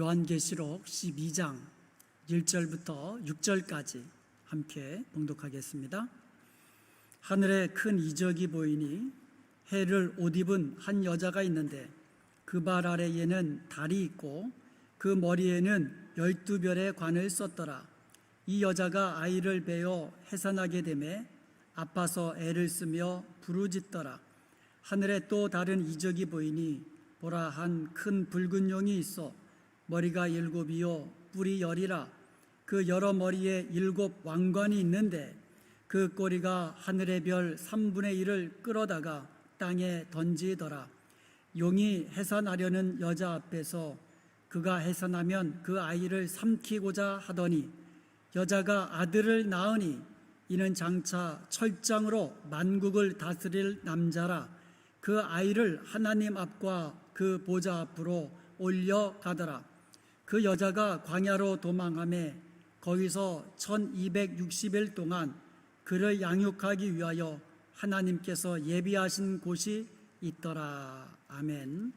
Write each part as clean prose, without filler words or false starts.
요한계시록 12장 1절부터 6절까지 함께 봉독하겠습니다. 하늘에 큰 이적이 보이니 해를 옷 입은 한 여자가 있는데 그 발 아래에는 달이 있고 그 머리에는 12별의 관을 썼더라. 이 여자가 아이를 베어 해산하게 되매 아파서 애를 쓰며 부르짖더라. 하늘에 또 다른 이적이 보이니 보라, 한 큰 붉은 용이 있어 머리가 7이요 뿔이 10이라. 그 여러 머리에 7 왕관이 있는데 그 꼬리가 하늘의 별 3분의 1을 끌어다가 땅에 던지더라. 용이 해산하려는 여자 앞에서 그가 해산하면 그 아이를 삼키고자 하더니 여자가 아들을 낳으니 이는 장차 철장으로 만국을 다스릴 남자라. 그 아이를 하나님 앞과 그 보좌 앞으로 올려가더라. 그 여자가 광야로 도망하매 거기서 1260일 동안 그를 양육하기 위하여 하나님께서 예비하신 곳이 있더라. 아멘.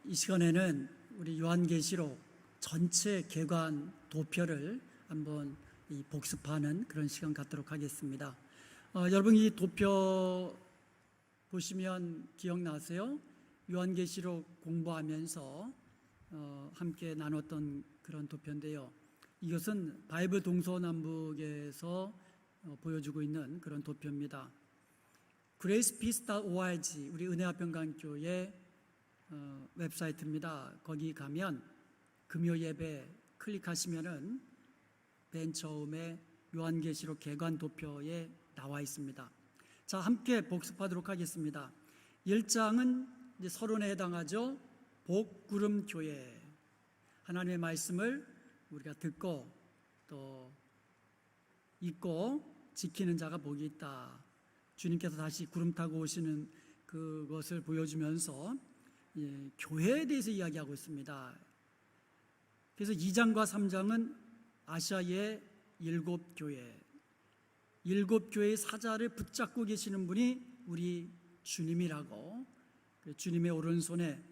이 시간에는 우리 요한계시록 전체 개관 도표를 한번 복습하는 그런 시간 갖도록 하겠습니다. 여러분, 이 도표 보시면 기억나세요? 요한계시록 공부하면서 함께 나눴던 그런 도표인데요. 이것은 바이블 동서남북에서 보여주고 있는 그런 도표입니다. gracepeace.org, 우리 은혜화평강교회 웹사이트입니다. 거기 가면 금요 예배 클릭하시면은 맨 처음에 요한계시록 개관 도표에 나와 있습니다. 자, 함께 복습하도록 하겠습니다. 1장은 이제 서론에 해당하죠. 복구름교회. 하나님의 말씀을 우리가 듣고 또 읽고 지키는 자가 복이 있다. 주님께서 다시 구름 타고 오시는 그것을 보여주면서 교회에 대해서 이야기하고 있습니다. 그래서 2장과 3장은 아시아의 7교회, 7교회의 사자를 붙잡고 계시는 분이 우리 주님이라고, 주님의 오른손에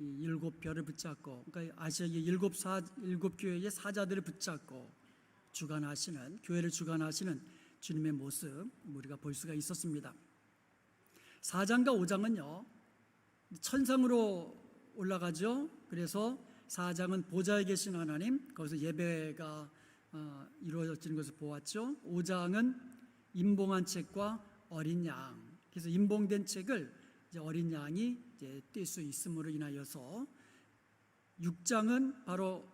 7별을 붙잡고, 그러니까 아시아의 7교회의 사자들을 붙잡고 주관하시는, 교회를 주관하시는 주님의 모습 우리가 볼 수가 있었습니다. 4장과 5장은요 천상으로 올라가죠. 그래서 4장은 보좌에 계신 하나님, 거기서 예배가 이루어지는 것을 보았죠. 5장은 임봉한 책과 어린 양, 그래서 임봉된 책을 이제 어린 양이 이제 뗄 수 있음으로 인하여서 6장은 바로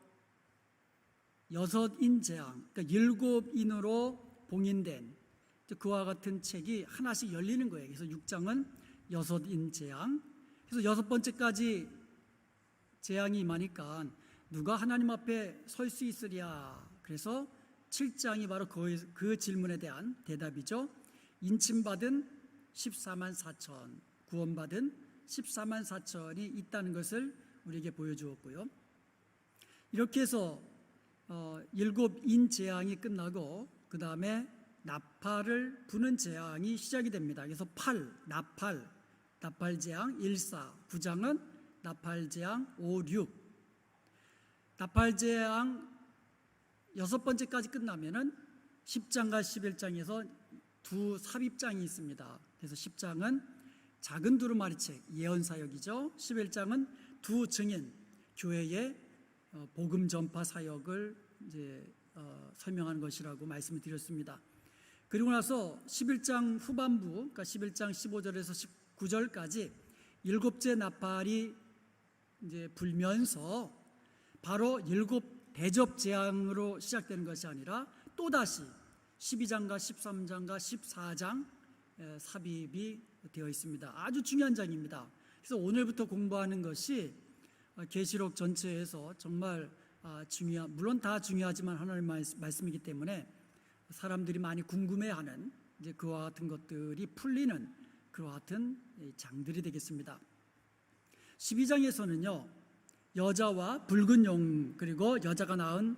6인 재앙, 그러니까 7인으로 봉인된 그와 같은 책이 하나씩 열리는 거예요. 그래서 6장은 6인 재앙. 그래서 6번째까지 재앙이 임하니까 누가 하나님 앞에 설 수 있으랴. 그래서 7장이 바로 그 질문에 대한 대답이죠. 인침받은 14만 4천, 구원받은 14만 4천이 있다는 것을 우리에게 보여주었고요. 이렇게 해서 7인 재앙이 끝나고 그 다음에 나팔을 부는 재앙이 시작이 됩니다. 그래서 나팔 재앙 1, 4, 9장은 나팔 재앙 5, 6. 나팔 재앙 6번째까지 끝나면은 10장과 11장에서 두 삽입장이 있습니다. 그래서 10장은 작은 두루마리 책, 예언 사역이죠. 11장은 두 증인, 교회의 복음 전파 사역을 이제 설명하는 것이라고 말씀을 드렸습니다. 그리고 나서 11장 후반부, 그러니까 11장 15절에서 19절까지 7째 나팔이 이제 불면서 바로 7 대접 재앙으로 시작되는 것이 아니라 또다시 12장과 13장과 14장 삽입이 되어 있습니다. 아주 중요한 장입니다. 그래서 오늘부터 공부하는 것이 계시록 전체에서 정말 물론 다 중요하지만 하나님의 말씀이기 때문에 사람들이 많이 궁금해하는 이제 그와 같은 것들이 풀리는 그와 같은 장들이 되겠습니다. 12장에서는요 여자와 붉은 용, 그리고 여자가 낳은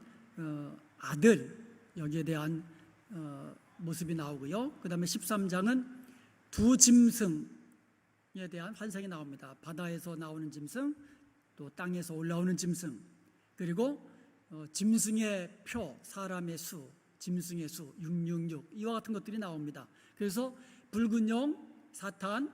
아들, 여기에 대한 모습이 나오고요. 그 다음에 13장은 두 짐승에 대한 환상이 나옵니다. 바다에서 나오는 짐승, 또 땅에서 올라오는 짐승, 그리고 짐승의 표, 사람의 수, 짐승의 수 666 이와 같은 것들이 나옵니다. 그래서 붉은 용, 사탄,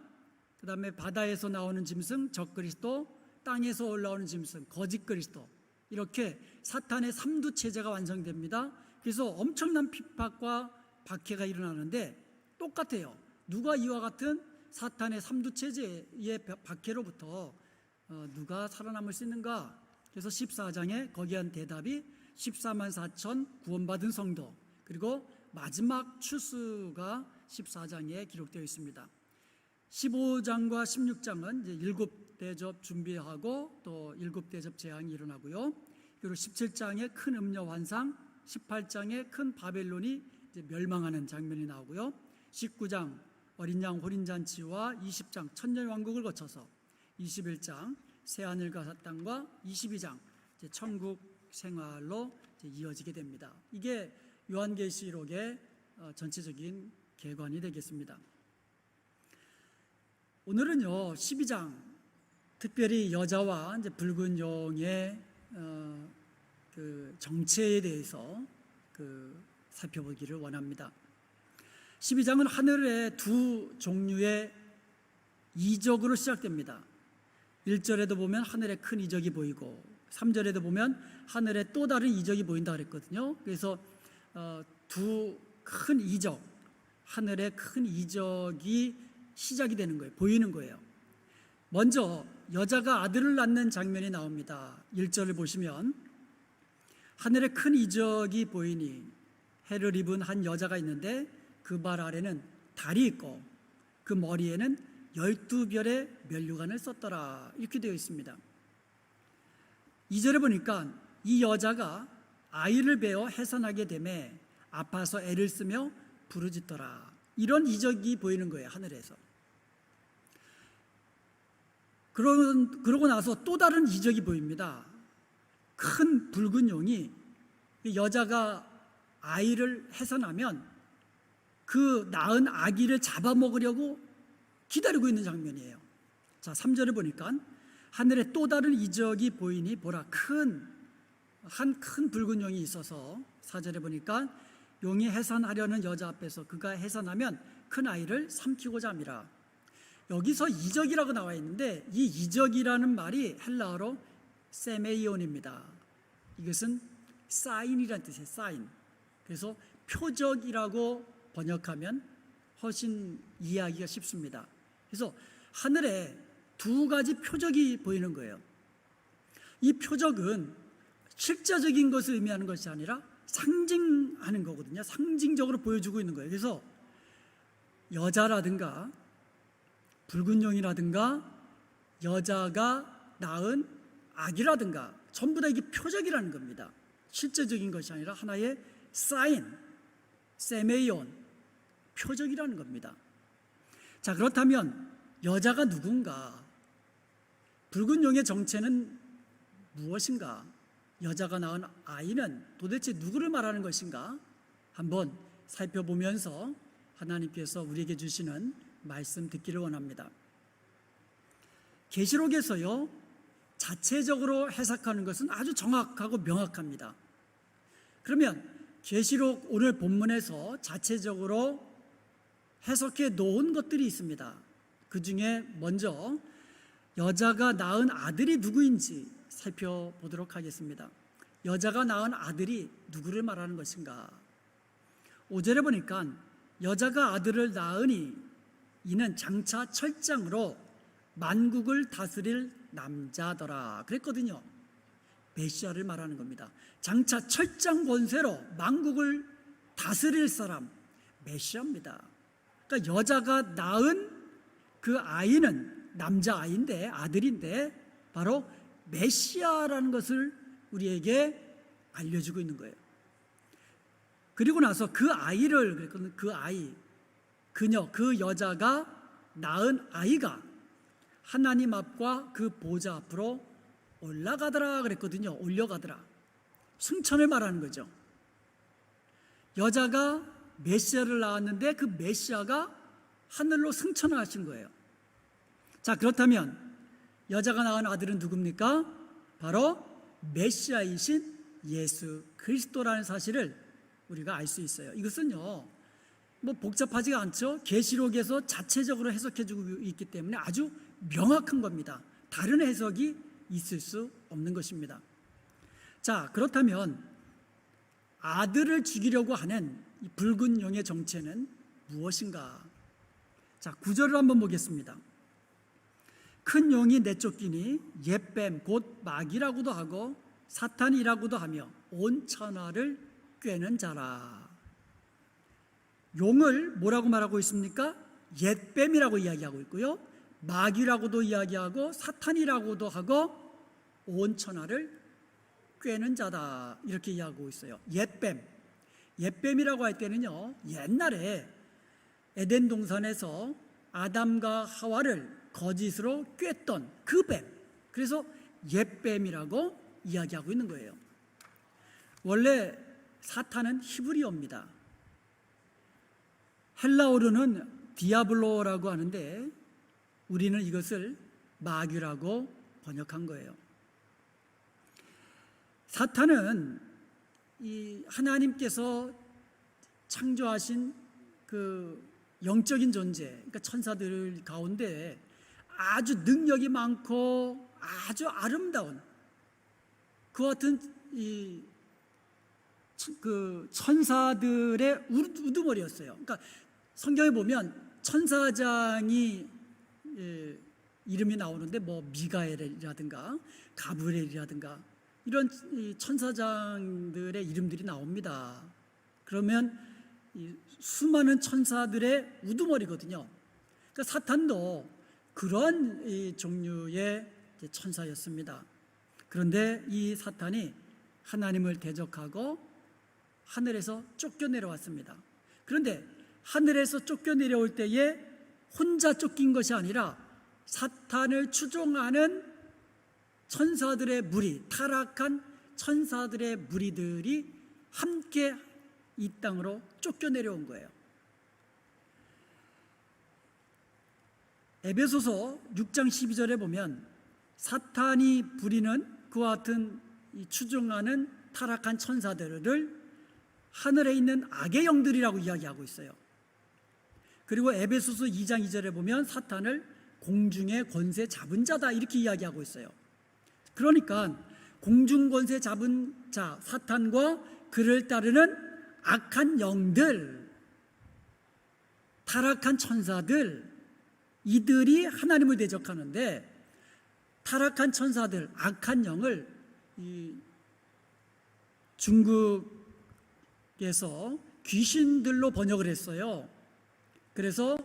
그 다음에 바다에서 나오는 짐승, 적그리스도, 땅에서 올라오는 짐승, 거짓 그리스도, 이렇게 사탄의 삼두 체제가 완성됩니다. 그래서 엄청난 핍박과 박해가 일어나는데 똑같아요. 누가 이와 같은 사탄의 삼두 체제의 박해로부터 누가 살아남을 수 있는가? 그래서 14장에 거기에 한 대답이 14만 4천 구원받은 성도, 그리고 마지막 추수가 14장에 기록되어 있습니다. 15장과 16장은 이제 7대접 준비하고 또 7대접 재앙이 일어나고요. 그리고 17장에 큰 음녀 환상, 18장에 큰 바벨론이 이제 멸망하는 장면이 나오고요. 19장 어린 양 호린잔치와 20장 천년 왕국을 거쳐서 21장 새하늘과 새 땅과 22장 이제 천국 생활로 이제 이어지게 됩니다. 이게 요한계시록의 전체적인 개관이 되겠습니다. 오늘은요 12장 특별히 여자와 이제 붉은 용의 그 정체에 대해서 살펴보기를 원합니다. 12장은 하늘의 두 종류의 이적으로 시작됩니다. 1절에도 보면 하늘에 큰 이적이 보이고 3절에도 보면 하늘에 또 다른 이적이 보인다 그랬거든요. 그래서 두 큰 이적, 하늘의 큰 이적이 시작이 되는 거예요. 보이는 거예요. 먼저 여자가 아들을 낳는 장면이 나옵니다. 1절을 보시면 하늘에 큰 이적이 보이니 해를 입은 한 여자가 있는데 그 발 아래는 달이 있고 그 머리에는 12별의 면류관을 썼더라, 이렇게 되어 있습니다. 2절에 보니까 이 여자가 아이를 베어 해산하게 되매 아파서 애를 쓰며 부르짖더라, 이런 이적이 보이는 거예요. 하늘에서. 그러고 나서 또 다른 이적이 보입니다. 큰 붉은 용이 여자가 아이를 해산하면 그 낳은 아기를 잡아먹으려고 기다리고 있는 장면이에요. 자, 3절에 보니까 하늘에 또 다른 이적이 보이니 보라, 큰 붉은 용이 있어서 4절에 보니까 용이 해산하려는 여자 앞에서 그가 해산하면 큰 아이를 삼키고자 함이라. 여기서 이적이라고 나와 있는데 이 이적이라는 말이 헬라어로 세메이온입니다. 이것은 사인이라는 뜻이에요. 사인. 그래서 표적이라고 번역하면 훨씬 이해하기가 쉽습니다. 그래서 하늘에 두 가지 표적이 보이는 거예요. 이 표적은 실제적인 것을 의미하는 것이 아니라 상징하는 거거든요. 상징적으로 보여주고 있는 거예요. 그래서 여자라든가 붉은 용이라든가 여자가 낳은 아기라든가 전부 다 이게 표적이라는 겁니다. 실제적인 것이 아니라 하나의 사인, 세메이온, 표적이라는 겁니다. 자, 그렇다면 여자가 누군가? 붉은 용의 정체는 무엇인가? 여자가 낳은 아이는 도대체 누구를 말하는 것인가? 한번 살펴보면서 하나님께서 우리에게 주시는 말씀 듣기를 원합니다. 계시록에서요 자체적으로 해석하는 것은 아주 정확하고 명확합니다. 그러면 계시록 오늘 본문에서 자체적으로 해석해 놓은 것들이 있습니다. 그 중에 먼저 여자가 낳은 아들이 누구인지 살펴보도록 하겠습니다. 여자가 낳은 아들이 누구를 말하는 것인가? 5절에 보니까 여자가 아들을 낳으니 이는 장차 철장으로 만국을 다스릴 남자더라 그랬거든요. 메시아를 말하는 겁니다. 장차 철장 권세로 만국을 다스릴 사람, 메시아입니다. 그러니까 여자가 낳은 그 아이는 남자아이인데, 아들인데 바로 메시아라는 것을 우리에게 알려주고 있는 거예요. 그리고 나서 그 아이를, 그 아이, 그녀, 그 여자가 낳은 아이가 하나님 앞과 그 보좌 앞으로 올라가더라 그랬거든요. 올려가더라. 승천을 말하는 거죠. 여자가 메시아를 낳았는데 그 메시아가 하늘로 승천을 하신 거예요. 자, 그렇다면 여자가 낳은 아들은 누굽니까? 바로 메시아이신 예수 그리스도라는 사실을 우리가 알 수 있어요. 이것은요, 뭐 복잡하지가 않죠. 계시록에서 자체적으로 해석해주고 있기 때문에 아주 명확한 겁니다. 다른 해석이 있을 수 없는 것입니다. 자, 그렇다면 아들을 죽이려고 하는 이 붉은 용의 정체는 무엇인가? 자, 9절을 한번 보겠습니다. 큰 용이 내쫓기니 옛뱀 곧 마귀라고도 하고 사탄이라고도 하며 온 천하를 꿰는 자라. 용을 뭐라고 말하고 있습니까? 옛뱀이라고 이야기하고 있고요, 마귀라고도 이야기하고 사탄이라고도 하고 온 천하를 꿰는 자다, 이렇게 이야기하고 있어요. 옛뱀, 옛뱀이라고 할 때는요, 옛날에 에덴 동산에서 아담과 하와를 거짓으로 꿰던 그 뱀, 그래서 옛뱀이라고 이야기하고 있는 거예요. 원래 사탄은 히브리어입니다. 헬라어로는 디아블로라고 하는데 우리는 이것을 마귀라고 번역한 거예요. 사탄은 이 하나님께서 창조하신 그 영적인 존재, 그러니까 천사들 가운데 아주 능력이 많고 아주 아름다운 그 같은 그 천사들의 우두머리였어요. 그러니까 성경에 보면 천사장이 이름이 나오는데 뭐 미가엘이라든가 가브리엘이라든가 이런 천사장들의 이름들이 나옵니다. 그러면 수많은 천사들의 우두머리거든요. 그러니까 사탄도 그러한 종류의 천사였습니다. 그런데 이 사탄이 하나님을 대적하고 하늘에서 쫓겨내려왔습니다. 그런데 하늘에서 쫓겨내려올 때에 혼자 쫓긴 것이 아니라 사탄을 추종하는 천사들의 무리, 타락한 천사들의 무리들이 함께 이 땅으로 쫓겨내려온 거예요. 에베소서 6장 12절에 보면 사탄이 부리는 그와 같은 이 추종하는 타락한 천사들을 하늘에 있는 악의 영들이라고 이야기하고 있어요. 그리고 에베소서 2장 2절에 보면 사탄을 공중의 권세 잡은 자다, 이렇게 이야기하고 있어요. 그러니까 공중 권세 잡은 자 사탄과 그를 따르는 악한 영들, 타락한 천사들, 이들이 하나님을 대적하는데 타락한 천사들, 악한 영을 중국에서 귀신들로 번역을 했어요. 그래서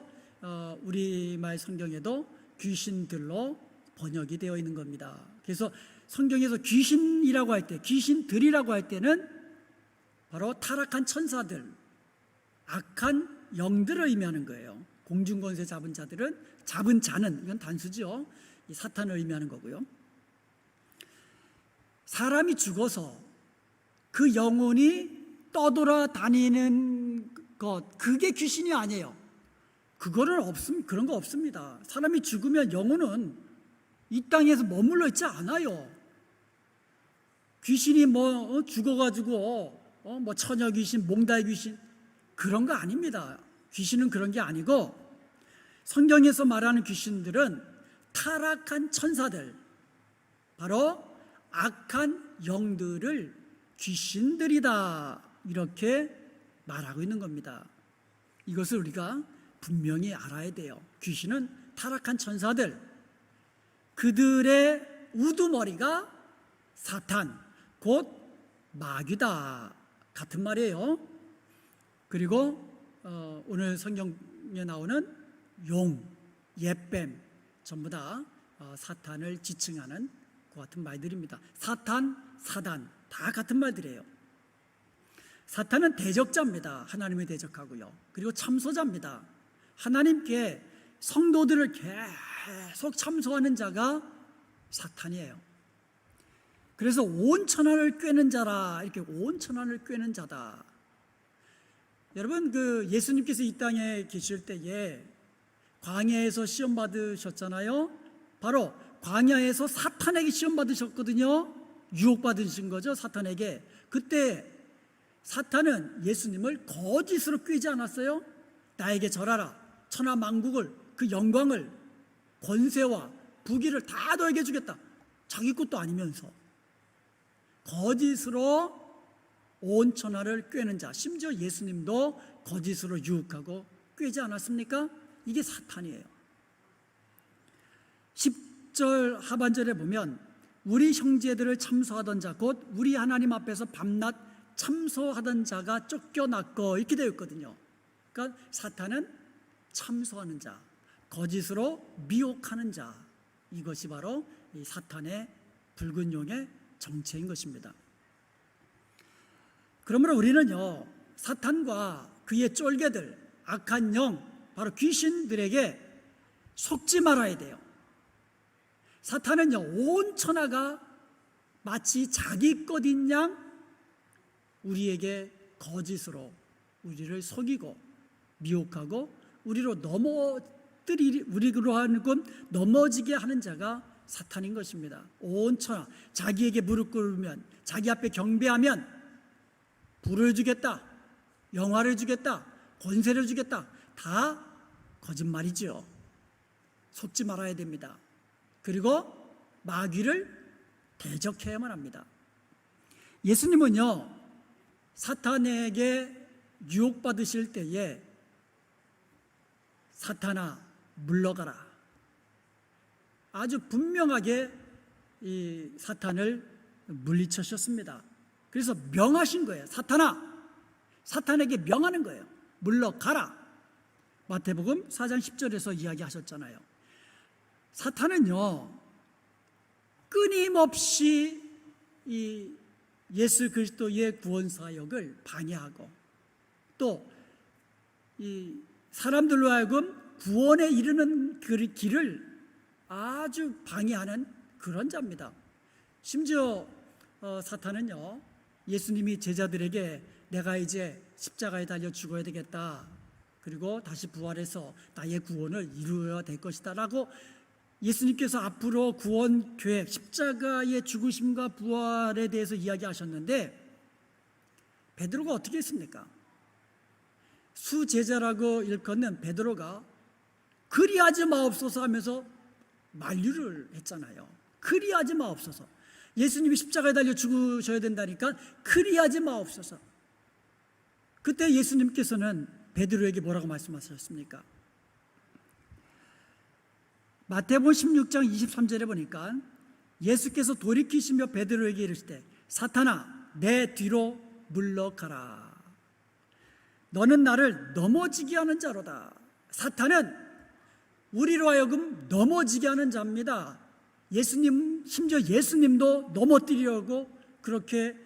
우리말 성경에도 귀신들로 번역이 되어 있는 겁니다. 그래서 성경에서 귀신이라고 할 때, 귀신들이라고 할 때는 바로 타락한 천사들, 악한 영들을 의미하는 거예요. 공중권세 잡은 자들은, 잡은 자는, 이건 단수죠, 이 사탄을 의미하는 거고요. 사람이 죽어서 그 영혼이 떠돌아다니는 것, 그게 귀신이 아니에요. 그런 거 없습니다. 사람이 죽으면 영혼은 이 땅에서 머물러 있지 않아요. 귀신이 죽어가지고 뭐 처녀 귀신, 몽달 귀신, 그런 거 아닙니다. 귀신은 그런 게 아니고 성경에서 말하는 귀신들은 타락한 천사들, 바로 악한 영들을 귀신들이다, 이렇게 말하고 있는 겁니다. 이것을 우리가 분명히 알아야 돼요. 귀신은 타락한 천사들, 그들의 우두머리가 사탄, 곧 마귀다, 같은 말이에요. 그리고 오늘 성경에 나오는 용, 옛뱀, 전부 다 사탄을 지칭하는 그 같은 말들입니다. 사탄, 사단, 다 같은 말들이에요. 사탄은 대적자입니다. 하나님을 대적하고요. 그리고 참소자입니다. 하나님께 성도들을 계속 참소하는 자가 사탄이에요. 그래서 온 천하를 꿰는 자라, 이렇게 온 천하를 꿰는 자다. 여러분, 예수님께서 이 땅에 계실 때에 광야에서 시험 받으셨잖아요. 바로 광야에서 사탄에게 시험 받으셨거든요. 유혹 받으신 거죠, 사탄에게. 그때 사탄은 예수님을 거짓으로 꾀지 않았어요? 나에게 절하라. 천하 만국을, 그 영광을, 권세와 부귀를 다 너에게 주겠다. 자기 것도 아니면서 거짓으로 온 천하를 꾀는 자, 심지어 예수님도 거짓으로 유혹하고 꾀지 않았습니까? 이게 사탄이에요. 10절 하반절에 보면 우리 형제들을 참소하던 자, 곧 우리 하나님 앞에서 밤낮 참소하던 자가 쫓겨났고, 이렇게 되어 있거든요. 그러니까 사탄은 참소하는 자, 거짓으로 미혹하는 자, 이것이 바로 이 사탄의 붉은 용의 정체인 것입니다. 그러므로 우리는요, 사탄과 그의 쫄개들, 악한 영, 바로 귀신들에게 속지 말아야 돼요. 사탄은요, 온 천하가 마치 자기 것인 양 우리에게 거짓으로 우리를 속이고 미혹하고 우리로 하는 넘어지게 하는 자가 사탄인 것입니다. 온 천하, 자기에게 무릎 꿇으면, 자기 앞에 경배하면 부를 주겠다, 영화를 주겠다, 권세를 주겠다, 다 거짓말이죠. 속지 말아야 됩니다. 그리고 마귀를 대적해야만 합니다. 예수님은요, 사탄에게 유혹받으실 때에 사탄아 물러가라, 아주 분명하게 이 사탄을 물리치셨습니다. 그래서 명하신 거예요. 사탄에게 명하는 거예요. 물러가라. 마태복음 4장 10절에서 이야기하셨잖아요. 사탄은요, 끊임없이 이 예수 그리스도의 구원 사역을 방해하고 또 이 사람들로 하여금 구원에 이르는 그 길을 아주 방해하는 그런 자입니다. 심지어 사탄은요, 예수님이 제자들에게 내가 이제 십자가에 달려 죽어야 되겠다, 그리고 다시 부활해서 나의 구원을 이루어야 될 것이다 라고 예수님께서 앞으로 구원 계획, 십자가의 죽으심과 부활에 대해서 이야기하셨는데 베드로가 어떻게 했습니까? 수제자라고 일컫는 베드로가 그리하지 마옵소서 하면서 만류를 했잖아요. 그리하지 마옵소서. 예수님이 십자가에 달려 죽으셔야 된다니까 그리하지 마옵소서. 그때 예수님께서는 베드로에게 뭐라고 말씀하셨습니까? 마태복음 16장 23절에 보니까 예수께서 돌이키시며 베드로에게 이르시되 사탄아 내 뒤로 물러가라. 너는 나를 넘어지게 하는 자로다. 사탄은 우리로 하여금 넘어지게 하는 자입니다. 예수님, 심지어 예수님도 넘어뜨리려고 그렇게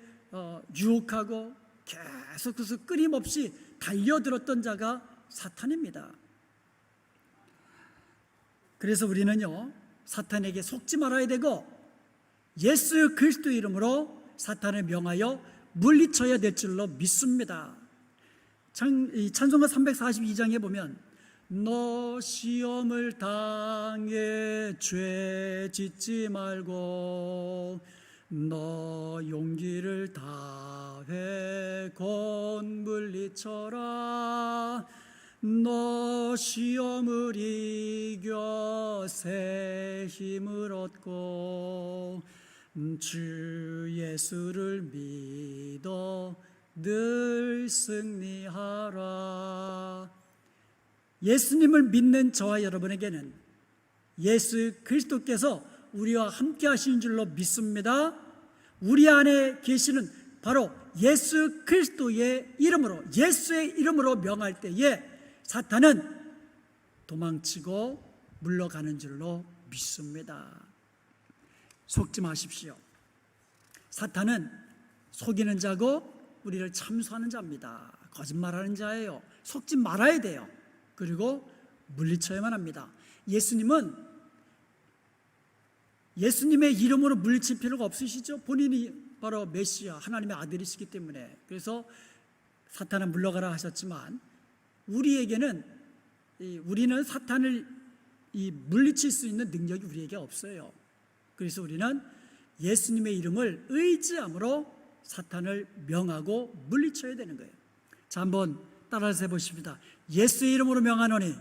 유혹하고 계속해서 끊임없이 달려들었던 자가 사탄입니다. 그래서 우리는요, 사탄에게 속지 말아야 되고 예수 그리스도 이름으로 사탄을 명하여 물리쳐야 될 줄로 믿습니다. 찬송가 342장에 보면 너 시험을 당해 죄 짓지 말고 너 용기를 다해 곧 물리쳐라. 너 시험을 이겨 새 힘을 얻고 주 예수를 믿어 늘 승리하라. 예수님을 믿는 저와 여러분에게는 예수 그리스도께서 우리와 함께 하시는 줄로 믿습니다. 우리 안에 계시는 바로 예수 그리스도의 이름으로, 예수의 이름으로 명할 때에 사탄은 도망치고 물러가는 줄로 믿습니다. 속지 마십시오. 사탄은 속이는 자고 우리를 참소하는 자입니다. 거짓말하는 자예요. 속지 말아야 돼요. 그리고 물리쳐야만 합니다. 예수님은 예수님의 이름으로 물리칠 필요가 없으시죠. 본인이 바로 메시아, 하나님의 아들이시기 때문에. 그래서 사탄은 물러가라 하셨지만 우리에게는 우리는 사탄을 물리칠 수 있는 능력이 우리에게 없어요. 그래서 우리는 예수님의 이름을 의지함으로 사탄을 명하고 물리쳐야 되는 거예요. 자, 한번 따라서 해보십니다. 예수의 이름으로 명하노니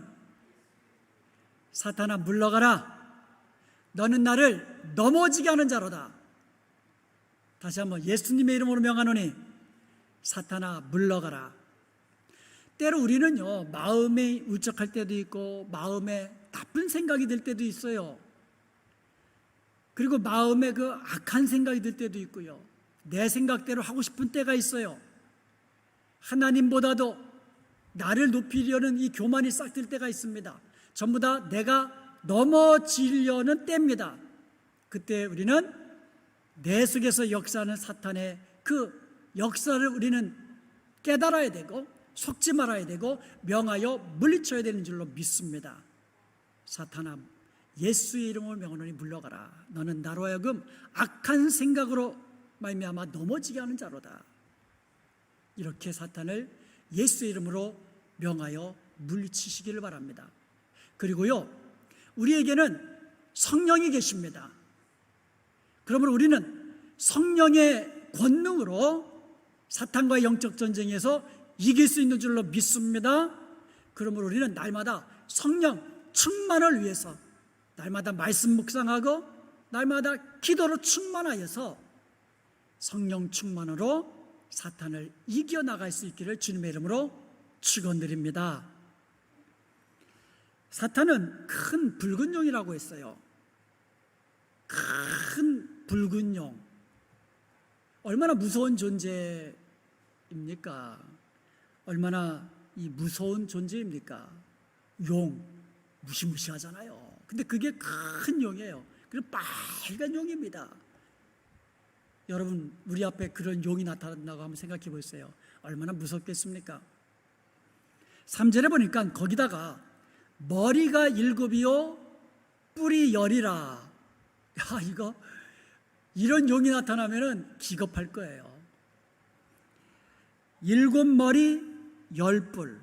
사탄아 물러가라. 너는 나를 넘어지게 하는 자로다. 다시 한번 예수님의 이름으로 명하노니 사탄아 물러가라. 때로 우리는요, 마음에 울적할 때도 있고 마음에 나쁜 생각이 들 때도 있어요. 그리고 마음에 그 악한 생각이 들 때도 있고요, 내 생각대로 하고 싶은 때가 있어요. 하나님보다도 나를 높이려는 이 교만이 싹 들 때가 있습니다. 전부 다 내가 넘어지려는 때입니다. 그때 우리는 내 속에서 역사하는 사탄의 그 역사를 우리는 깨달아야 되고 속지 말아야 되고 명하여 물리쳐야 되는 줄로 믿습니다. 사탄아 예수의 이름으로 명하노니 물러가라. 너는 나로 하여금 악한 생각으로 말미암아 넘어지게 하는 자로다. 이렇게 사탄을 예수의 이름으로 명하여 물리치시기를 바랍니다. 그리고요, 우리에게는 성령이 계십니다. 그러므로 우리는 성령의 권능으로 사탄과의 영적 전쟁에서 이길 수 있는 줄로 믿습니다. 그러므로 우리는 날마다 성령 충만을 위해서 날마다 말씀 묵상하고 날마다 기도로 충만하여서 성령 충만으로 사탄을 이겨나갈 수 있기를 주님의 이름으로 축원드립니다. 사탄은 큰 붉은 용이라고 했어요. 큰 붉은 용. 얼마나 무서운 존재입니까? 얼마나 이 무서운 존재입니까? 용, 무시무시하잖아요. 근데 그게 큰 용이에요. 그리고 빨간 용입니다. 여러분, 우리 앞에 그런 용이 나타난다고 한번 생각해 보세요. 얼마나 무섭겠습니까? 3절에 보니까 거기다가 머리가 7이요 뿔이 10이라. 야, 이런 용이 나타나면은 기겁할 거예요. 7머리 10뿔.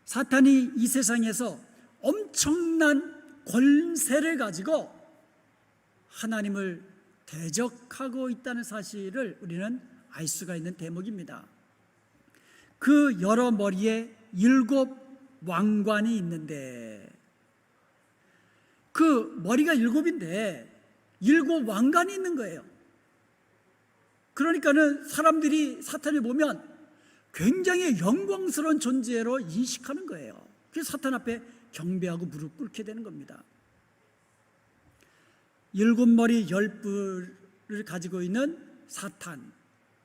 사탄이 이 세상에서 엄청난 권세를 가지고 하나님을 대적하고 있다는 사실을 우리는 알 수가 있는 대목입니다. 그 여러 머리에 7 왕관이 있는데, 그 머리가 7인데 7 왕관이 있는 거예요. 그러니까는 사람들이 사탄을 보면 굉장히 영광스러운 존재로 인식하는 거예요. 그래서 사탄 앞에 경배하고 무릎 꿇게 되는 겁니다. 7머리 10뿔을 가지고 있는 사탄,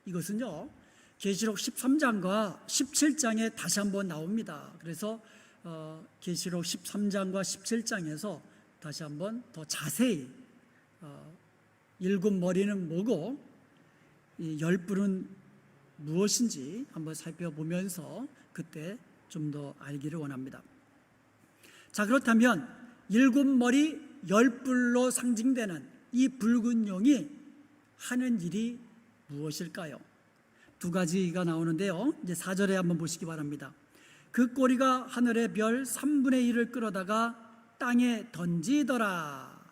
이것은요 계시록 13장과 17장에 다시 한번 나옵니다. 그래서 계시록 13장과 17장에서 다시 한번 더 자세히 7머리는 뭐고 이 10뿔은 무엇인지 한번 살펴보면서 그때 좀 더 알기를 원합니다. 자, 그렇다면 7머리 10뿔로 상징되는 이 붉은 용이 하는 일이 무엇일까요? 2가지가 나오는데요, 이제 4절에 한번 보시기 바랍니다. 그 꼬리가 하늘의 별 3분의 1을 끌어다가 땅에 던지더라.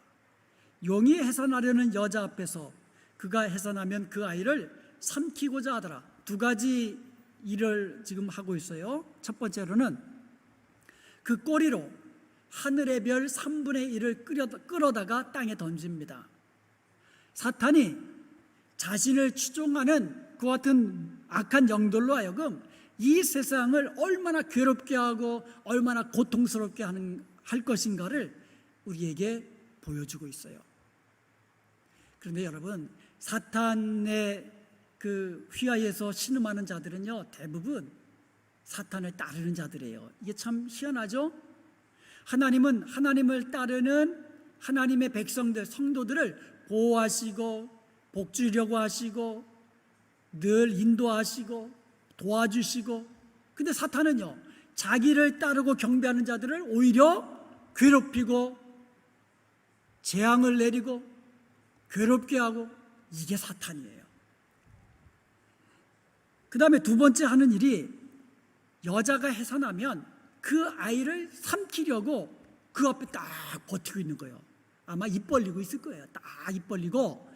용이 해산하려는 여자 앞에서 그가 해산하면 그 아이를 삼키고자 하더라. 2가지 일을 지금 하고 있어요. 첫 번째로는 그 꼬리로 하늘의 별 3분의 1을 끌어다가 땅에 던집니다. 사탄이 자신을 추종하는 그 같은 악한 영들로 하여금 이 세상을 얼마나 괴롭게 하고 얼마나 고통스럽게 할 것인가를 우리에게 보여주고 있어요. 그런데 여러분, 사탄의 그 휘하에서 신음하는 자들은요 대부분 사탄을 따르는 자들이에요. 이게 참 희한하죠? 하나님은 하나님을 따르는 하나님의 백성들, 성도들을 보호하시고 복주려고 하시고 늘 인도하시고 도와주시고, 근데 사탄은요 자기를 따르고 경배하는 자들을 오히려 괴롭히고 재앙을 내리고 괴롭게 하고, 이게 사탄이에요. 그 다음에 2번째 하는 일이, 여자가 해산하면 그 아이를 삼키려고 그 앞에 딱 버티고 있는 거예요. 아마 입 벌리고 있을 거예요. 딱 입 벌리고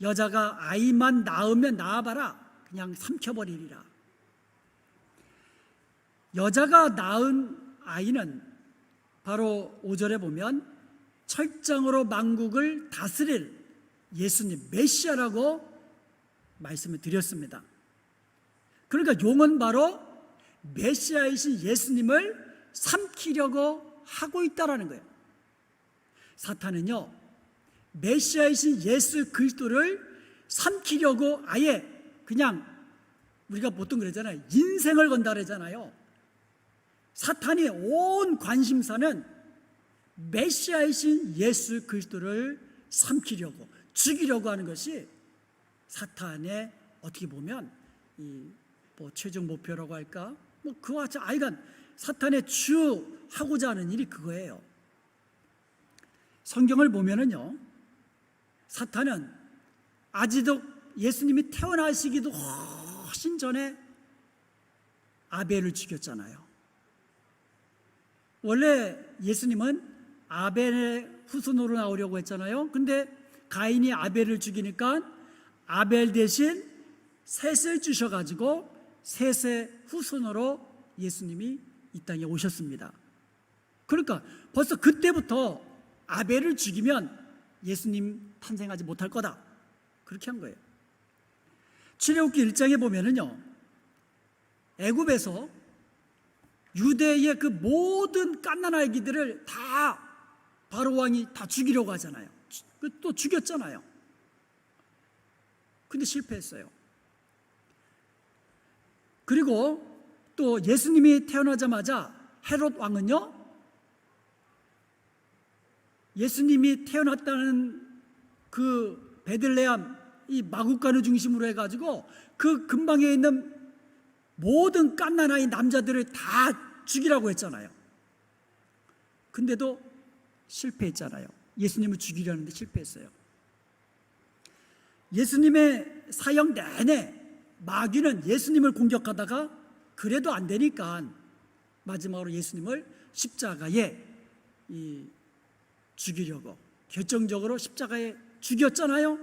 여자가 아이만 낳으면 낳아봐라, 그냥 삼켜버리리라. 여자가 낳은 아이는 바로 5절에 보면 철장으로 만국을 다스릴 예수님 메시아라고 말씀을 드렸습니다. 그러니까 용은 바로 메시아이신 예수님을 삼키려고 하고 있다라는 거예요. 사탄은요, 메시아이신 예수 그리스도를 삼키려고 아예 그냥, 우리가 보통 그러잖아요, 인생을 건다 그러잖아요. 사탄이 온 관심사는 메시아이신 예수 그리스도를 삼키려고, 죽이려고 하는 것이 사탄의 어떻게 보면 최종 목표라고 할까, 그와 같이 아이간 사탄의 주 하고자 하는 일이 그거예요. 성경을 보면은요, 사탄은 아직도 예수님이 태어나시기도 훨씬 전에 아벨을 죽였잖아요. 원래 예수님은 아벨의 후손으로 나오려고 했잖아요. 근데 가인이 아벨을 죽이니까 아벨 대신 셋을 주셔가지고 셋의 후손으로 예수님이 이 땅에 오셨습니다. 그러니까 벌써 그때부터 아벨을 죽이면 예수님 탄생하지 못할 거다, 그렇게 한 거예요. 출애굽기 1장에 보면은요, 애굽에서 유대의 그 모든 갓난 아기들을 다 바로 왕이 다 죽이려고 하잖아요. 또 죽였잖아요. 근데 실패했어요. 그리고 또 예수님이 태어나자마자 헤롯 왕은요, 예수님이 태어났다는 그 베들레헴 이 마구간을 중심으로 해가지고 그 근방에 있는 모든 갓난아이 남자들을 다 죽이라고 했잖아요. 근데도 실패했잖아요. 예수님을 죽이려는데 실패했어요. 예수님의 사역 내내 마귀는 예수님을 공격하다가 그래도 안 되니까 마지막으로 예수님을 십자가에 죽이려고 결정적으로 십자가에 죽였잖아요.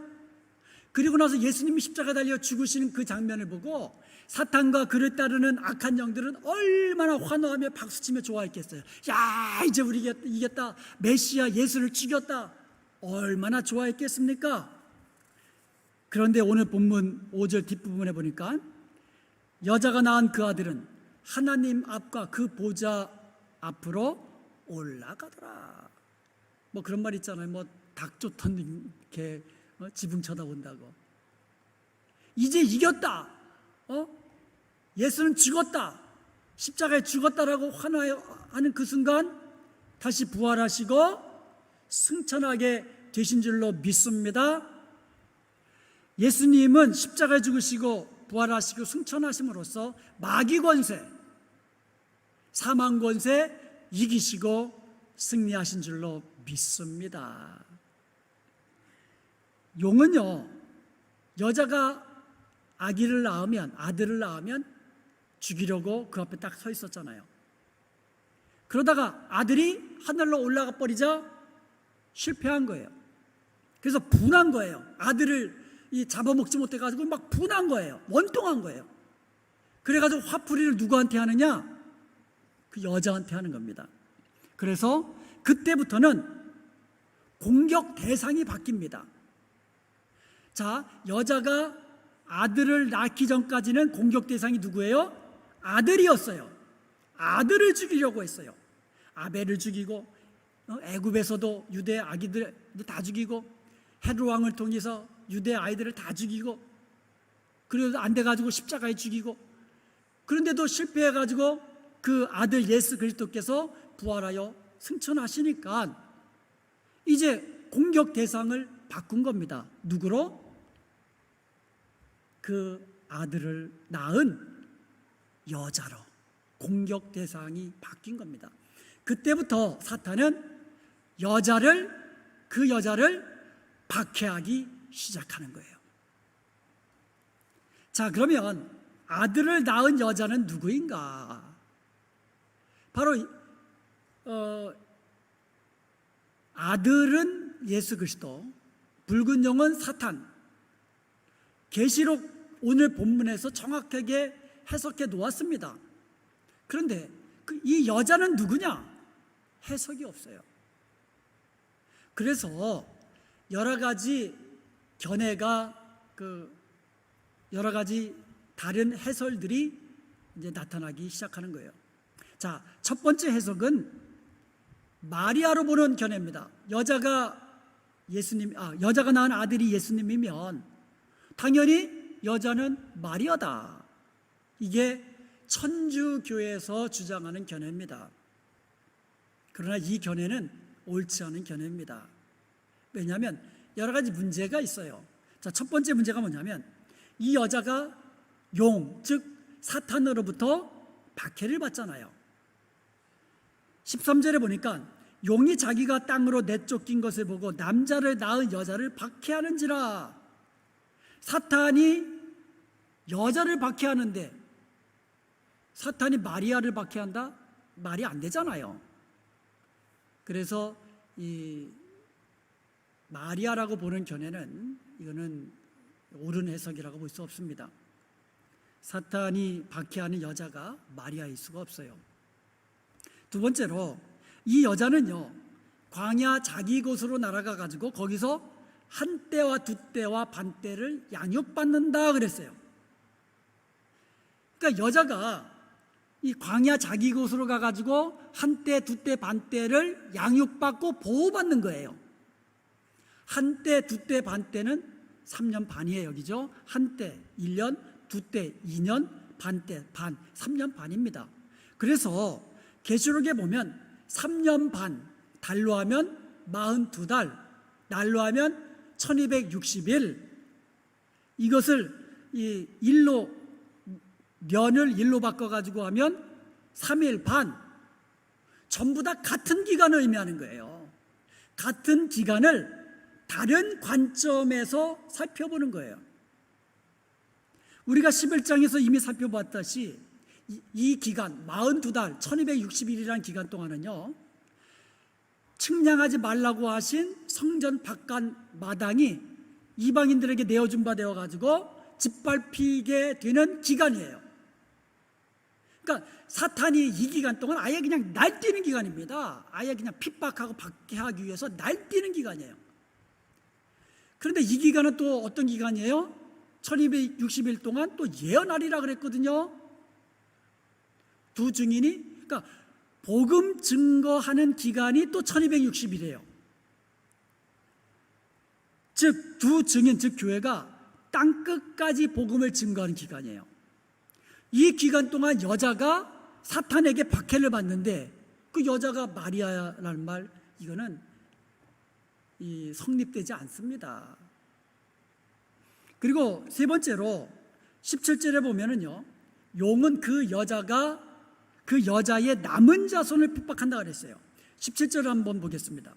그리고 나서 예수님이 십자가에 달려 죽으시는 그 장면을 보고 사탄과 그를 따르는 악한 영들은 얼마나 환호하며 박수치며 좋아했겠어요. 야, 이제 우리 이겼다, 메시아 예수를 죽였다, 얼마나 좋아했겠습니까? 그런데 오늘 본문 5절 뒷부분에 보니까 여자가 낳은 그 아들은 하나님 앞과 그 보좌 앞으로 올라가더라. 그런 말 있잖아요. 닭 쫓던 개 지붕 쳐다본다고. 이제 이겼다, 예수는 죽었다, 십자가에 죽었다라고 환호하는 그 순간 다시 부활하시고 승천하게 되신 줄로 믿습니다. 예수님은 십자가에 죽으시고 부활하시고 승천하심으로써 마귀 권세, 사망 권세 이기시고 승리하신 줄로 믿습니다. 용은요, 여자가 아들을 낳으면 죽이려고 그 앞에 딱 서 있었잖아요. 그러다가 아들이 하늘로 올라가 버리자 실패한 거예요. 그래서 분한 거예요. 아들을 잡아먹지 못해가지고 막 분한 거예요. 원통한 거예요. 그래가지고 화풀이를 누구한테 하느냐? 그 여자한테 하는 겁니다. 그래서 그때부터는 공격 대상이 바뀝니다. 자, 여자가 아들을 낳기 전까지는 공격 대상이 누구예요? 아들이었어요. 아들을 죽이려고 했어요. 아벨을 죽이고, 애굽에서도 유대 아기들 다 죽이고, 헤롯 왕을 통해서 유대 아이들을 다 죽이고, 그래도 안 돼가지고 십자가에 죽이고, 그런데도 실패해가지고 그 아들 예수 그리스도께서 부활하여 승천하시니까 이제 공격 대상을 바꾼 겁니다. 누구로? 그 아들을 낳은 여자로 공격 대상이 바뀐 겁니다. 그때부터 사탄은 그 여자를 박해하기 시작하는 거예요. 자, 그러면 아들을 낳은 여자는 누구인가? 바로 아들은 예수 그리스도, 붉은 용은 사탄. 계시록 오늘 본문에서 정확하게 해석해 놓았습니다. 그런데 이 여자는 누구냐? 해석이 없어요. 그래서 여러 가지 견해가 여러 가지 다른 해설들이 이제 나타나기 시작하는 거예요. 자, 첫 번째 해석은 마리아로 보는 견해입니다. 여자가 낳은 아들이 예수님이면 당연히 여자는 마리아다. 이게 천주교에서 주장하는 견해입니다. 그러나 이 견해는 옳지 않은 견해입니다. 왜냐하면 여러 가지 문제가 있어요. 자, 첫 번째 문제가 뭐냐면 이 여자가 즉 사탄으로부터 박해를 받잖아요. 13절에 보니까 용이 자기가 땅으로 내쫓긴 것을 보고 남자를 낳은 여자를 박해하는지라. 사탄이 여자를 박해하는데 사탄이 마리아를 박해한다? 말이 안 되잖아요. 그래서 이 마리아라고 보는 견해는 이거는 옳은 해석이라고 볼 수 없습니다. 사탄이 박해하는 여자가 마리아일 수가 없어요. 두 번째로 이 여자는요, 광야 자기 곳으로 날아가 가지고 거기서 한 때와 두 때와 반 때를 양육받는다 그랬어요. 그러니까 여자가 이 광야 자기 곳으로 가가지고 한 때, 두 때, 반 때를 양육받고 보호받는 거예요. 한 때, 두 때, 반 때는 3년 반이에요. 그죠? 한 때 1년, 두 때 2년, 반 때 반, 3년 반입니다. 그래서 계시록에 보면 3년 반, 달로 하면 42달, 날로 하면 1260일, 이것을 이 년을 일로 바꿔가지고 하면 3일 반, 전부 다 같은 기간을 의미하는 거예요. 같은 기간을 다른 관점에서 살펴보는 거예요. 우리가 11장에서 이미 살펴봤다시 이 기간 42달 1260일이라는 기간 동안은요, 측량하지 말라고 하신 성전 바깥 마당이 이방인들에게 내어준 바 되어가지고 짓밟히게 되는 기간이에요. 그러니까 사탄이 이 기간 동안 아예 그냥 날뛰는 기간입니다. 아예 그냥 핍박하고 박해하기 위해서 날뛰는 기간이에요. 그런데 이 기간은 또 어떤 기간이에요? 1260일 동안 또 예언하리라 그랬거든요. 두 증인이, 그러니까 복음 증거하는 기간이 또 1260일이에요. 즉 두 증인, 즉 교회가 땅끝까지 복음을 증거하는 기간이에요. 이 기간 동안 여자가 사탄에게 박해를 받는데 그 여자가 마리아라는 말, 이거는 성립되지 않습니다. 그리고 세 번째로 17절에 보면은요, 용은 그 여자의 남은 자손을 핍박한다 그랬어요. 17절을 한번 보겠습니다.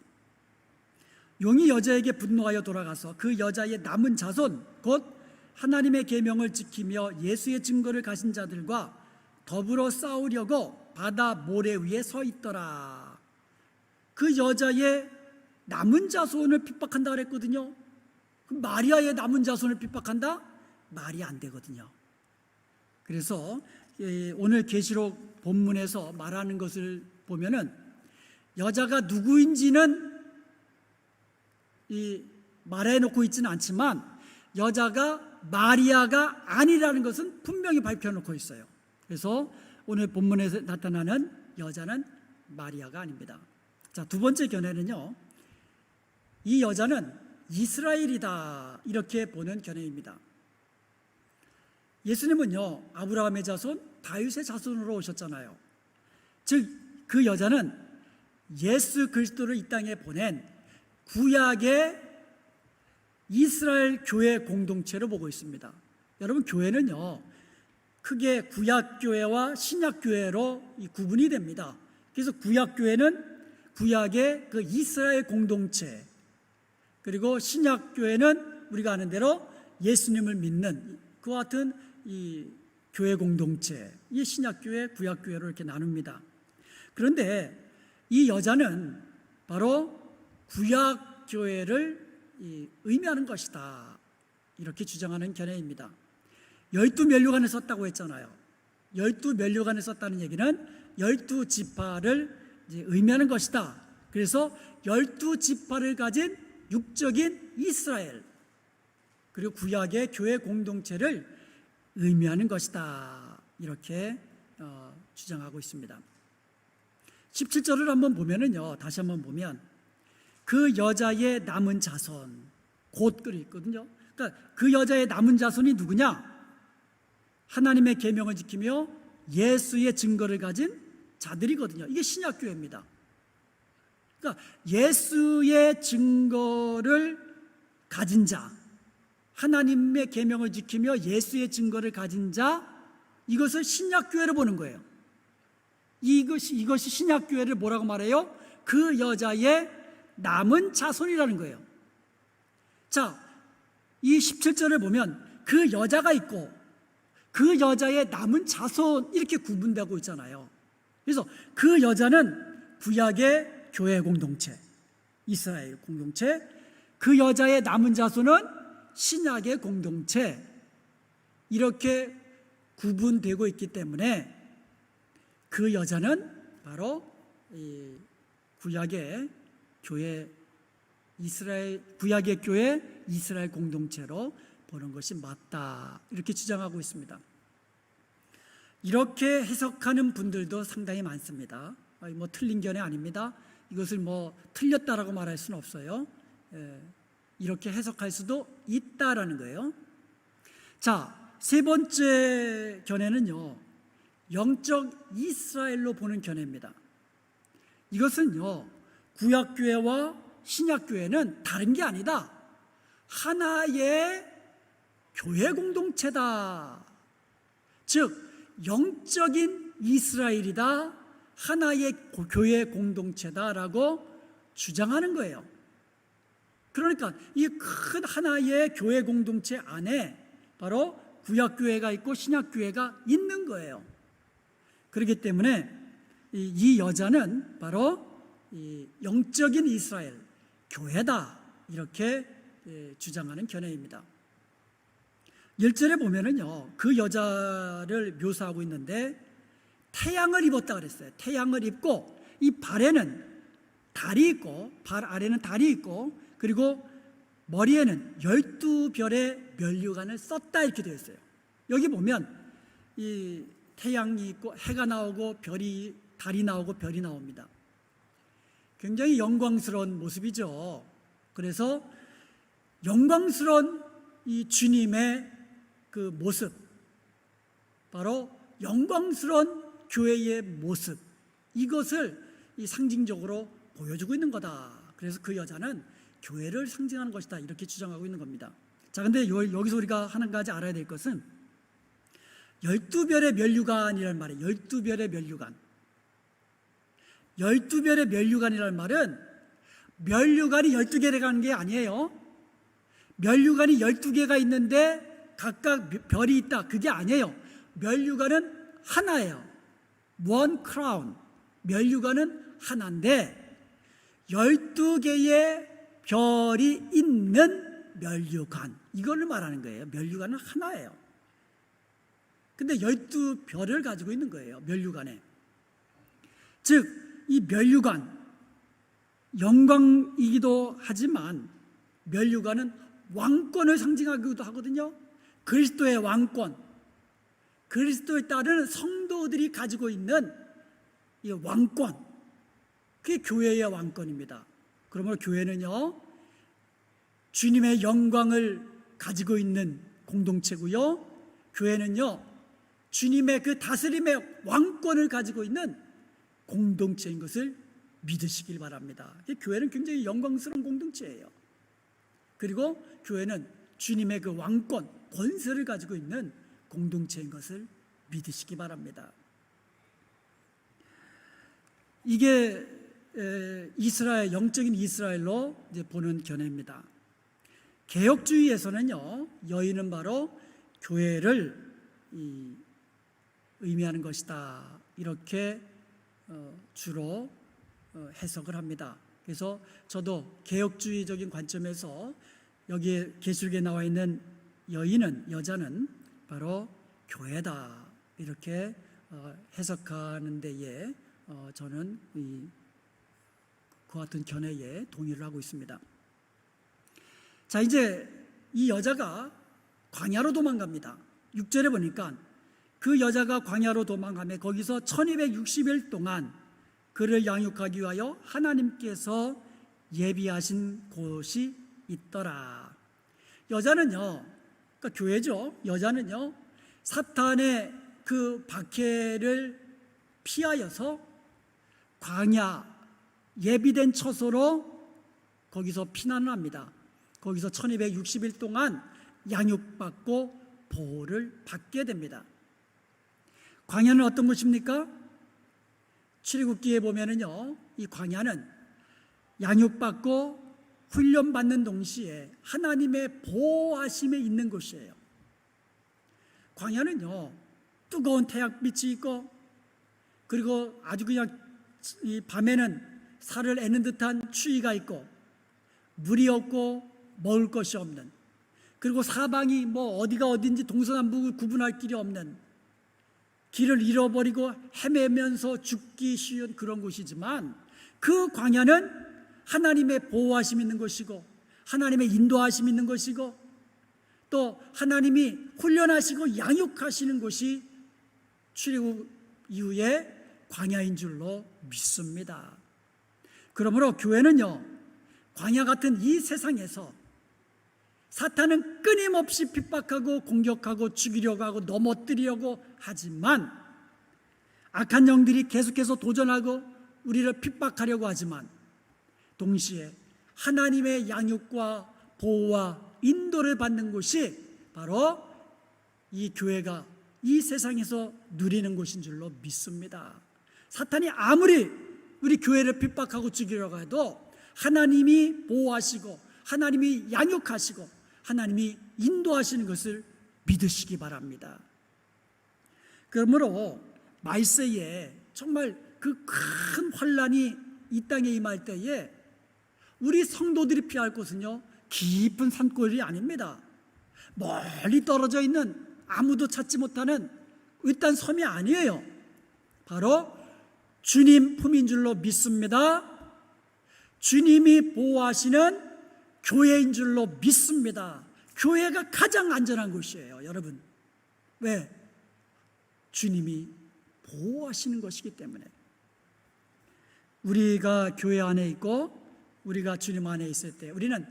용이 여자에게 분노하여 돌아가서 그 여자의 남은 자손, 곧 하나님의 계명을 지키며 예수의 증거를 가진 자들과 더불어 싸우려고 바다 모래 위에 서 있더라. 그 여자의 남은 자손을 핍박한다 그랬거든요. 그럼 마리아의 남은 자손을 핍박한다? 말이 안 되거든요. 그래서 오늘 계시록 본문에서 말하는 것을 보면은 여자가 누구인지는 말해놓고 있지는 않지만 여자가 마리아가 아니라는 것은 분명히 밝혀놓고 있어요. 그래서 오늘 본문에서 나타나는 여자는 마리아가 아닙니다. 자, 두 번째 견해는요, 이 여자는 이스라엘이다, 이렇게 보는 견해입니다. 예수님은요, 아브라함의 자손, 다윗의 자손으로 오셨잖아요. 즉 그 여자는 예수 그리스도를 이 땅에 보낸 구약의 이스라엘 교회 공동체로 보고 있습니다. 여러분, 교회는요 크게 구약교회와 신약교회로 구분이 됩니다. 그래서 구약교회는 구약의 그 이스라엘 공동체, 그리고 신약교회는 우리가 아는 대로 예수님을 믿는 그와 같은 이 교회 공동체, 이 신약교회, 구약교회로 이렇게 나눕니다. 그런데 이 여자는 바로 구약 교회를 의미하는 것이다. 이렇게 주장하는 견해입니다. 12면류관을 썼다고 했잖아요. 12면류관을 썼다는 얘기는 12지파를 의미하는 것이다. 그래서 12지파를 가진 육적인 이스라엘, 그리고 구약의 교회 공동체를 의미하는 것이다. 이렇게 주장하고 있습니다. 17절을 한번 보면은요, 다시 한번 보면 그 여자의 남은 자손, 곧 글이 있거든요. 그러니까 그 여자의 남은 자손이 누구냐? 하나님의 계명을 지키며 예수의 증거를 가진 자들이거든요. 이게 신약교회입니다. 그러니까 예수의 증거를 가진 자, 하나님의 계명을 지키며 예수의 증거를 가진 자, 이것을 신약교회로 보는 거예요. 이것이 신약교회를 뭐라고 말해요? 그 여자의 남은 자손이라는 거예요. 자, 이 17절을 보면 그 여자가 있고 그 여자의 남은 자손 이렇게 구분되고 있잖아요. 그래서 그 여자는 구약의 교회 공동체, 이스라엘 공동체, 그 여자의 남은 자손은 신약의 공동체, 이렇게 구분되고 있기 때문에 그 여자는 바로 이 구약의 교회 구약의 교회 이스라엘 공동체로 보는 것이 맞다. 이렇게 주장하고 있습니다. 이렇게 해석하는 분들도 상당히 많습니다. 뭐 틀린 견해 아닙니다. 이것을 뭐 틀렸다라고 말할 수는 없어요. 이렇게 해석할 수도 있다라는 거예요. 자, 세 번째 견해는요, 영적 이스라엘로 보는 견해입니다. 이것은요, 구약교회와 신약교회는 다른 게 아니다. 하나의 교회 공동체다. 즉, 영적인 이스라엘이다. 하나의 교회 공동체다라고 주장하는 거예요. 그러니까 이 큰 하나의 교회 공동체 안에 바로 구약교회가 있고 신약교회가 있는 거예요. 그렇기 때문에 이 여자는 바로 이 영적인 이스라엘, 교회다. 이렇게 주장하는 견해입니다. 1절에 보면은요, 그 여자를 묘사하고 있는데 태양을 입었다 그랬어요. 태양을 입고 이 발에는 달이 있고, 발 아래는 달이 있고, 그리고 머리에는 12별의 면류관을 썼다 이렇게 되어 있어요. 여기 보면 이 태양이 있고 해가 나오고 달이 나오고 별이 나옵니다. 굉장히 영광스러운 모습이죠. 그래서 영광스러운 이 주님의 그 모습, 바로 영광스러운 교회의 모습, 이것을 이 상징적으로 보여주고 있는 거다. 그래서 그 여자는 교회를 상징하는 것이다. 이렇게 주장하고 있는 겁니다. 자, 근데 여기서 우리가 한 가지 알아야 될 것은 12별의 면류관이라는 말이에요. 12별의 면류관. 12별의 면류관이라는 말은 면류관이 12개라는 게 아니에요. 면류관이 12개가 있는데 각각 별이 있다. 그게 아니에요. 면류관은 하나예요. one crown. 면류관은 하나인데 12개의 별이 있는 면류관, 이걸 말하는 거예요. 면류관은 하나예요. 근데 12별을 가지고 있는 거예요. 면류관에. 즉 이 면류관, 영광이기도 하지만 면류관은 왕권을 상징하기도 하거든요. 그리스도의 왕권, 그리스도에 따른 성도들이 가지고 있는 이 왕권, 그게 교회의 왕권입니다. 그러므로 교회는요, 주님의 영광을 가지고 있는 공동체고요, 교회는요, 주님의 그 다스림의 왕권을 가지고 있는 공동체인 것을 믿으시길 바랍니다. 교회는 굉장히 영광스러운 공동체예요. 그리고 교회는 주님의 그 왕권, 권세를 가지고 있는 공동체인 것을 믿으시기 바랍니다. 이게 이스라엘, 영적인 이스라엘로 이제 보는 견해입니다. 개혁주의에서는요, 여인은 바로 교회를 의미하는 것이다. 이렇게 주로 해석을 합니다. 그래서 저도 개혁주의적인 관점에서 여기에 계시록에 나와 있는 여자는 바로 교회다, 이렇게 해석하는 데에 저는 그와 같은 견해에 동의를 하고 있습니다. 자, 이제 이 여자가 광야로 도망갑니다. 6절에 보니까 그 여자가 광야로 도망가며 거기서 1260일 동안 그를 양육하기 위하여 하나님께서 예비하신 곳이 있더라. 여자는요, 그러니까 교회죠. 여자는요, 사탄의 그 박해를 피하여서 광야, 예비된 처소로 거기서 피난을 합니다. 거기서 1260일 동안 양육받고 보호를 받게 됩니다. 광야는 어떤 곳입니까? 출애굽기에 보면은요, 이 광야는 양육받고 훈련받는 동시에 하나님의 보호하심에 있는 곳이에요. 광야는요, 뜨거운 태양빛이 있고, 그리고 아주 그냥 이 밤에는 살을 애는 듯한 추위가 있고, 물이 없고 먹을 것이 없는, 그리고 사방이 뭐 어디가 어딘지 동서남북을 구분할 길이 없는, 길을 잃어버리고 헤매면서 죽기 쉬운 그런 곳이지만, 그 광야는 하나님의 보호하심 있는 것이고, 하나님의 인도하심 있는 것이고, 또 하나님이 훈련하시고 양육하시는 곳이 출애굽 이후에 광야인 줄로 믿습니다. 그러므로 교회는요, 광야 같은 이 세상에서 사탄은 끊임없이 핍박하고 공격하고 죽이려고 하고 넘어뜨리려고 하지만, 악한 영들이 계속해서 도전하고 우리를 핍박하려고 하지만, 동시에 하나님의 양육과 보호와 인도를 받는 곳이 바로 이 교회가 이 세상에서 누리는 곳인 줄로 믿습니다. 사탄이 아무리 우리 교회를 핍박하고 죽이려고 해도 하나님이 보호하시고 하나님이 양육하시고 하나님이 인도하시는 것을 믿으시기 바랍니다. 그러므로 말세에 정말 그 큰 환난이 이 땅에 임할 때에 우리 성도들이 피할 곳은요, 깊은 산골이 아닙니다. 멀리 떨어져 있는 아무도 찾지 못하는 외딴 섬이 아니에요. 바로 주님 품인 줄로 믿습니다. 주님이 보호하시는 교회인 줄로 믿습니다. 교회가 가장 안전한 곳이에요, 여러분. 왜? 주님이 보호하시는 것이기 때문에. 우리가 교회 안에 있고 우리가 주님 안에 있을 때 우리는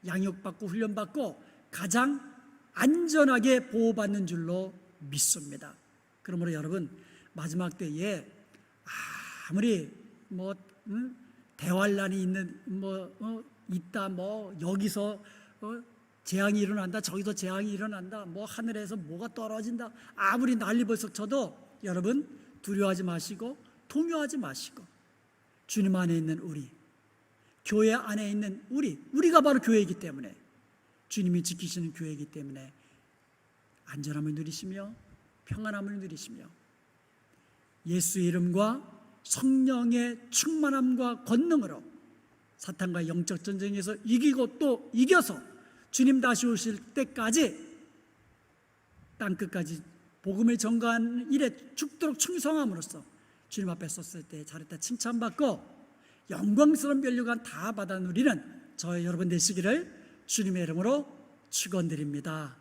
양육받고 훈련받고 가장 안전하게 보호받는 줄로 믿습니다. 그러므로 여러분, 마지막 때에 아무리 대환란이 있는 있다, 여기서 재앙이 일어난다, 저기서 재앙이 일어난다, 하늘에서 뭐가 떨어진다, 아무리 난리벌썩 쳐도 여러분 두려워하지 마시고 동요하지 마시고, 주님 안에 있는 우리, 교회 안에 있는 우리가 바로 교회이기 때문에, 주님이 지키시는 교회이기 때문에 안전함을 누리시며 평안함을 누리시며 예수의 이름과 성령의 충만함과 권능으로 사탄과 영적 전쟁에서 이기고 또 이겨서 주님 다시 오실 때까지 땅끝까지 복음을 전가하는 일에 죽도록 충성함으로써 주님 앞에 섰을 때 잘했다 칭찬받고 영광스러운 면류관 다 받아 누리는 저희 여러분 되시기를 주님의 이름으로 축원드립니다.